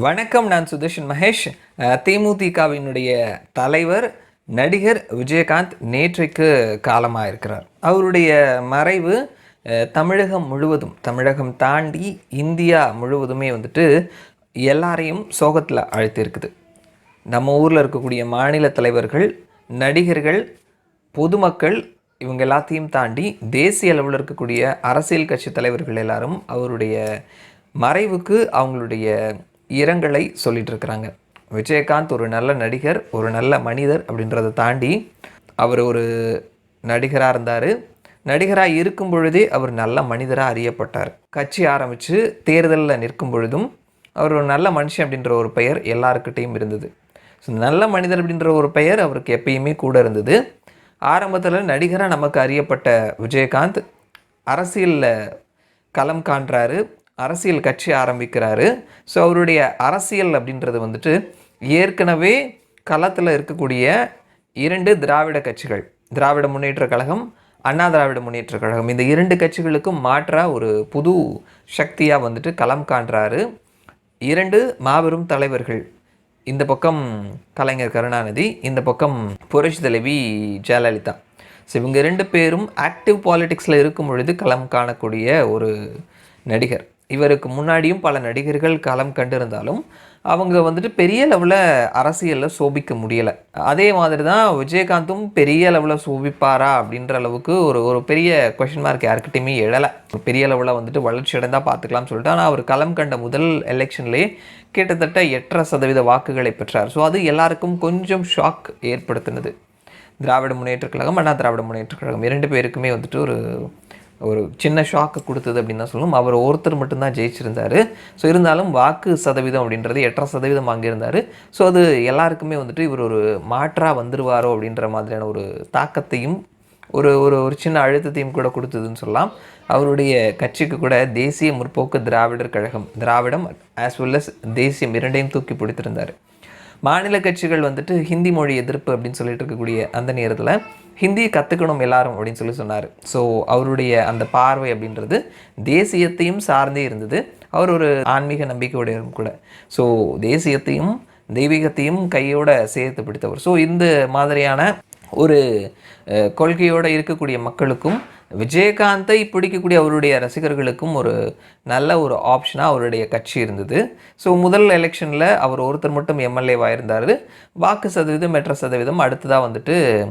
வணக்கம். நான் சுதர்ஷன் மகேஷ். தேமுதிகவினுடைய தலைவர் நடிகர் விஜயகாந்த் நேற்றைக்கு காலமாக இருக்கிறார். அவருடைய மறைவு தமிழகம் முழுவதும், தமிழகம் தாண்டி இந்தியா முழுவதுமே எல்லாரையும் சோகத்தில் அழைத்திருக்குது. நம்ம ஊரில் இருக்கக்கூடிய மாநில தலைவர்கள், நடிகர்கள், பொதுமக்கள் இவங்க எல்லாத்தையும் தாண்டி தேசிய அளவில் இருக்கக்கூடிய அரசியல் கட்சி தலைவர்கள் எல்லாரும் அவருடைய மறைவுக்கு அவங்களுடைய இரங்கலை சொல்லிட்டு இருக்கிறாங்க. விஜயகாந்த் ஒரு நல்ல நடிகர், ஒரு நல்ல மனிதர் அப்படின்றத தாண்டி அவர் ஒரு நடிகராக இருந்தார். நடிகராக இருக்கும் பொழுதே அவர் நல்ல மனிதராக அறியப்பட்டார். கட்சி ஆரம்பித்து தேர்தலில் நிற்கும் பொழுதும் அவர் ஒரு நல்ல மனுஷன் அப்படின்ற ஒரு பெயர் எல்லாருக்கிட்டையும் இருந்தது. ஸோ நல்ல மனிதர் அப்படின்ற ஒரு பெயர் அவருக்கு எப்பயுமே கூட இருந்தது. ஆரம்பத்தில் நடிகராக நமக்கு அறியப்பட்ட விஜயகாந்த் அரசியலில் களம் காண்றாரு, அரசியல் கட்சி ஆரம்பிக்கிறாரு. ஸோ அவருடைய அரசியல் அப்படின்றது ஏற்கனவே களத்தில் இருக்கக்கூடிய 2 திராவிட கட்சிகள், திராவிட முன்னேற்ற கழகம், அண்ணா திராவிட முன்னேற்ற கழகம், இந்த 2 கட்சிகளுக்கும் மாற்றாக ஒரு புது சக்தியாக களம் காண்றாரு. 2 மாபெரும் தலைவர்கள், இந்த பக்கம் கலைஞர் கருணாநிதி, இந்த பக்கம் புரட்சி தலைவி ஜெயலலிதா. ஸோ இவங்க 2 பேரும் ஆக்டிவ் பாலிடிக்ஸில் இருக்கும் பொழுது களம் காணக்கூடிய ஒரு நடிகர். இவருக்கு முன்னாடியும் பல நடிகர்கள் களம் கண்டிருந்தாலும் அவங்க பெரிய லெவலில் அரசியலில் சோபிக்க முடியலை. அதே மாதிரி தான் விஜயகாந்தும் பெரிய லெவலில் சோபிப்பாரா அப்படின்ற அளவுக்கு ஒரு பெரிய கொஷின் மார்க் யாருக்கிட்டையுமே எழலை. பெரிய லெவலில் வளர்ச்சி அடைந்தால் பார்த்துக்கலாம்னு சொல்லிட்டு, ஆனால் அவர் களம் கண்ட முதல் எலெக்ஷன்லேயே கிட்டத்தட்ட 8.5% வாக்குகளை பெற்றார். ஸோ அது எல்லாருக்கும் கொஞ்சம் ஷாக் ஏற்படுத்தினது. திராவிட முன்னேற்ற கழகம், அண்ணா திராவிட முன்னேற்ற கழகம் 2 பேருக்குமே ஒரு சின்ன ஷாக்கு கொடுத்தது அப்படின்னு தான் சொல்லணும். அவர் ஒருத்தர் மட்டும்தான் ஜெயிச்சிருந்தார். ஸோ இருந்தாலும் வாக்கு சதவீதம் அப்படின்றது 8.5% வாங்கியிருந்தார். ஸோ அது எல்லாருக்குமே இவர் ஒரு மாற்றாக வந்துடுவாரோ அப்படின்ற மாதிரியான ஒரு தாக்கத்தையும் ஒரு சின்ன அழுத்தத்தையும் கூட கொடுத்ததுன்னு சொல்லலாம். அவருடைய கட்சிக்கு கூட தேசிய முற்போக்கு திராவிடர் கழகம், திராவிடம் ஆஸ் வெல் அஸ் தேசியம் 2ஐயும் தூக்கி பிடித்திருந்தார். மாநில கட்சிகள் ஹிந்தி மொழி எதிர்ப்பு அப்படின்னு சொல்லிட்டு இருக்கக்கூடிய அந்த நேரத்தில் ஹிந்தியை கற்றுக்கணும் எல்லாரும் அப்படின்னு சொன்னார். ஸோ அவருடைய அந்த பார்வை அப்படின்றது தேசியத்தையும் சார்ந்தே இருந்தது. அவர் ஒரு ஆன்மீக நம்பிக்கையுடையவரும் கூட. ஸோ தேசியத்தையும் தெய்வீகத்தையும் கையோடு சேர்த்து பிடித்தவர். ஸோ இந்த மாதிரியான ஒரு கொள்கையோடு இருக்கக்கூடிய மக்களுக்கும் விஜயகாந்தை பிடிக்கக்கூடிய அவருடைய ரசிகர்களுக்கும் ஒரு நல்ல ஒரு ஆப்ஷனாக அவருடைய கட்சி இருந்தது. ஸோ முதல் எலெக்ஷனில் அவர் ஒருத்தர் மட்டும் எம்எல்ஏவாக இருந்தார். வாக்கு சதவீதம் 8% அடுத்ததாக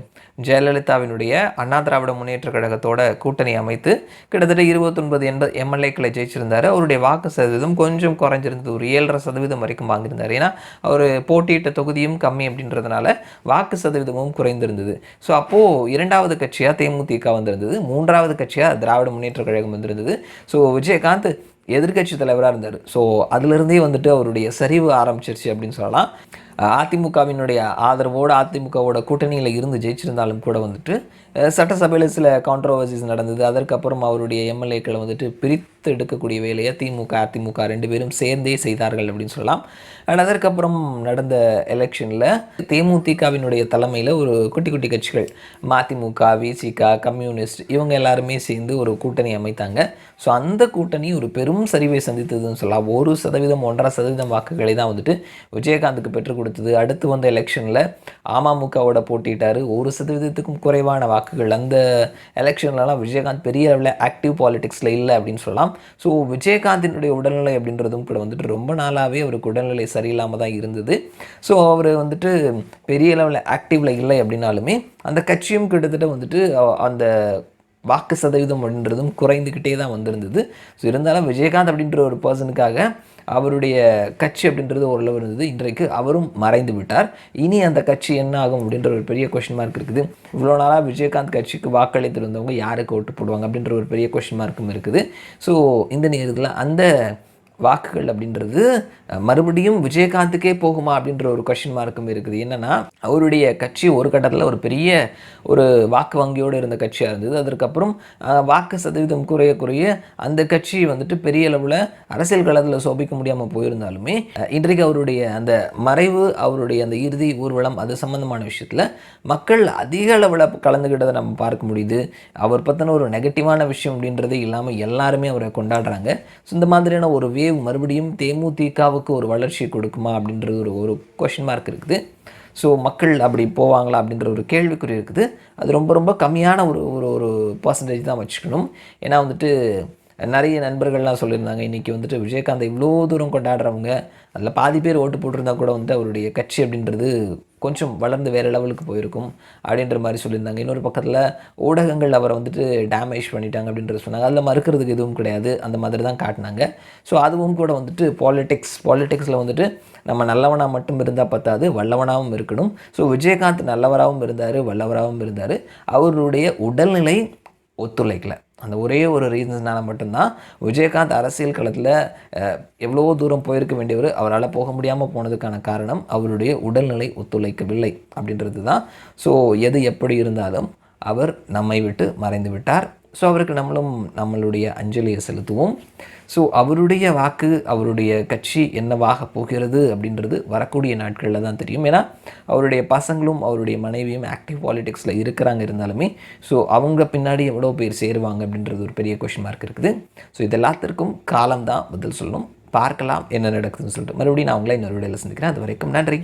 ஜெயலலிதாவினுடைய அண்ணா திராவிட முன்னேற்ற கழகத்தோட கூட்டணி அமைத்து கிட்டத்தட்ட 29 எம்எல்ஏக்களை ஜெயிச்சிருந்தார். அவருடைய வாக்கு சதவீதம் கொஞ்சம் குறைஞ்சிருந்தது, ஒரு 7.5% வரைக்கும் வாங்கியிருந்தார். ஏன்னா அவர் போட்டியிட்ட தொகுதியும் கம்மி அப்படின்றதுனால வாக்கு சதவீதமும் குறைந்திருந்தது. ஸோ அப்போது 2வது கட்சியாக தேமுதிக வந்திருந்தது, 3வது கட்சியாக திராவிட முன்னேற்ற கழகம் வந்திருந்தது. ஸோ விஜயகாந்த் எதிர்கட்சி தலைவராக இருந்தார். ஸோ அதிலிருந்தே அவருடைய சரிவு ஆரம்பிச்சிருச்சு அப்படின்னு சொல்லலாம். அதிமுகவினுடைய ஆதரவோடு அதிமுகவோட கூட்டணியில் இருந்து ஜெயிச்சிருந்தாலும் கூட சட்டசபையில் சில கான்ட்ரோவர்சிஸ் நடந்தது. அதற்கப்புறம் அவருடைய எம்எல்ஏக்களை பிரித்து எடுக்கக்கூடிய வேலையை திமுக அதிமுக 2 பேரும் சேர்ந்தே செய்தார்கள் அப்படின்னு சொல்லலாம். அண்ட் அதற்கப்புறம் நடந்த எலெக்ஷனில் தேமுதிகவினுடைய தலைமையில் ஒரு குட்டி குட்டி கட்சிகள், மதிமுக, விசிக, கம்யூனிஸ்ட், இவங்க எல்லாருமே சேர்ந்து ஒரு கூட்டணி அமைத்தாங்க. ஸோ அந்த கூட்டணி ஒரு பெரும் சரிவை சந்தித்ததுன்னு சொல்லலாம். 1%, 1.5% வாக்குகளை தான் விஜயகாந்துக்கு பெற்றுக் கொடுத்தது. அடுத்து வந்த எலெக்ஷனில் அமமுகவோட போட்டிட்டார், 1%க்கும் குறைவான வாக்குகள். அந்த எலெக்ஷன்லலாம் விஜயகாந்த் பெரிய அளவில் ஆக்டிவ் பாலிடிக்ஸில் இல்லை அப்படின்னு சொல்லலாம். ஸோ விஜயகாந்தினுடைய உடல்நிலை அப்படின்றதும் கூட ரொம்ப நாளாகவே அவருக்கு உடல்நிலை சரியில்லாமல் தான் இருந்தது. ஸோ அவர் பெரிய லெவலில் ஆக்டிவில் இல்லை அப்படின்னாலுமே அந்த கட்சியும் கிட்டத்தட்ட அந்த வாக்கு சதவீதம் அப்படின்றதும் குறைந்துக்கிட்டே தான் வந்திருந்தது. ஸோ இருந்தாலும் விஜயகாந்த் அப்படின்ற ஒரு பர்சனுக்காக அவருடைய கட்சி அப்படின்றது ஓரளவு இருந்தது. இன்றைக்கு அவரும் மறைந்து விட்டார். இனி அந்த கட்சி என்ன ஆகும் அப்படின்ற ஒரு பெரிய கொஷின் மார்க் இருக்குது. இவ்வளோ நாளாக விஜயகாந்த் கட்சிக்கு வாக்களித்திருந்தவங்க யாருக்கு ஓட்டு போடுவாங்க அப்படின்ற ஒரு பெரிய கொஷின் மார்க்கும் இருக்குது. ஸோ இந்த நேரத்தில் அந்த வாக்குகள் அப்படின்றது மறுபடியும் விஜயகாந்துக்கே போகுமா அப்படின்ற ஒரு கொஷின் மார்க்கும் இருக்குது. என்னென்னா, அவருடைய கட்சி ஒரு கட்டத்தில் ஒரு பெரிய ஒரு வாக்கு வங்கியோடு இருந்த கட்சியாக இருந்தது. அதற்கப்புறம் வாக்கு சதவீதம் குறைய அந்த கட்சி பெரிய அளவில் அரசியல் களத்தில் சோபிக்க முடியாமல் போயிருந்தாலுமே இன்றைக்கு அவருடைய அந்த மறைவு, அவருடைய அந்த இறுதி ஊர்வலம், அது சம்மந்தமான விஷயத்தில் மக்கள் அதிக அளவில் கலந்துக்கிட்டதை நம்ம பார்க்க முடியுது. அவர் பற்றின ஒரு நெகட்டிவான விஷயம் அப்படின்றதே இல்லாமல் எல்லாருமே அவரை கொண்டாடுறாங்க. ஸோ இந்த மாதிரியான ஒரு வேவ் வேவ் மறுபடியும் தேமுதிகவுக்கு ஒரு வளர்ச்சி கொடுக்குமா அப்படின்றது ஒரு ஒரு கொஷின் மார்க் இருக்குது. ஸோ மக்கள் அப்படி போவாங்களா அப்படின்ற ஒரு கேள்விக்குறி இருக்குது. அது ரொம்ப ரொம்ப கம்மியான ஒரு ஒரு ஒரு பர்சன்டேஜ் தான் வச்சுக்கணும். ஏன்னா வந்துட்டு நிறைய நண்பர்கள்லாம் சொல்லியிருந்தாங்க, இன்றைக்கி வந்துட்டு விஜயகாந்தை இவ்வளோ தூரம் கொண்டாடுறவங்க அதில் பாதி பேர் ஓட்டு போட்டிருந்தா கூட வந்துட்டு அவருடைய கட்சி அப்படின்றது கொஞ்சம் வளர்ந்து வேறு லெவலுக்கு போயிருக்கும் அப்படின்ற மாதிரி சொல்லியிருந்தாங்க. இன்னொரு பக்கத்தில் ஊடகங்கள் அவரை வந்துட்டு டேமேஜ் பண்ணிட்டாங்க அப்படின்றது சொன்னாங்க. அதில் மறுக்கிறதுக்கு எதுவும் கிடையாது, அந்த மாதிரி தான் காட்டினாங்க. ஸோ அதுவும் கூட வந்துட்டு பாலிட்டிக்ஸில் வந்துட்டு நம்ம நல்லவனாக மட்டும் இருந்தால் பத்தாது, வல்லவனாகவும் இருக்கணும். ஸோ விஜயகாந்த் நல்லவராகவும் இருந்தார், வல்லவராகவும் இருந்தார். அவருடைய உடல்நிலை ஒத்துழைக்கலை. அந்த ஒரே ஒரு ரீசன்ஸ்னால் மட்டும்தான் விஜயகாந்த் அரசியல் களத்தில் எவ்வளோ தூரம் போயிருக்க வேண்டியவர் அவரால் போக முடியாமல் போனதுக்கான காரணம் அவருடைய உடல்நிலை ஒத்துழைக்கவில்லை அப்படின்றது தான். ஸோ எது எப்படி இருந்தாலும் அவர் நம்மை விட்டு மறைந்து விட்டார். ஸோ அவருக்கு நம்மளுடைய அஞ்சலியை செலுத்துவோம். ஸோ அவருடைய வாக்கு, அவருடைய கட்சி என்னவாக போகிறது அப்படின்றது வரக்கூடிய நாட்களில் தான் தெரியும். ஏன்னா அவருடைய பசங்களும் அவருடைய மனைவியும் ஆக்டிவ் பாலிடிக்ஸில் இருந்தாலுமே ஸோ அவங்க பின்னாடி எவ்வளோ பேர் சேருவாங்க அப்படின்றது ஒரு பெரிய கொஷின் மார்க் இருக்குது. ஸோ இது எல்லாத்திற்கும் காலம் தான் பதில் சொல்லணும். பார்க்கலாம் என்ன நடக்குதுன்னு சொல்லிட்டு மறுபடியும் நான் உங்களை இன்னொரு வீடியோவில் சந்திக்கிறேன். அது வரைக்கும் நன்றி.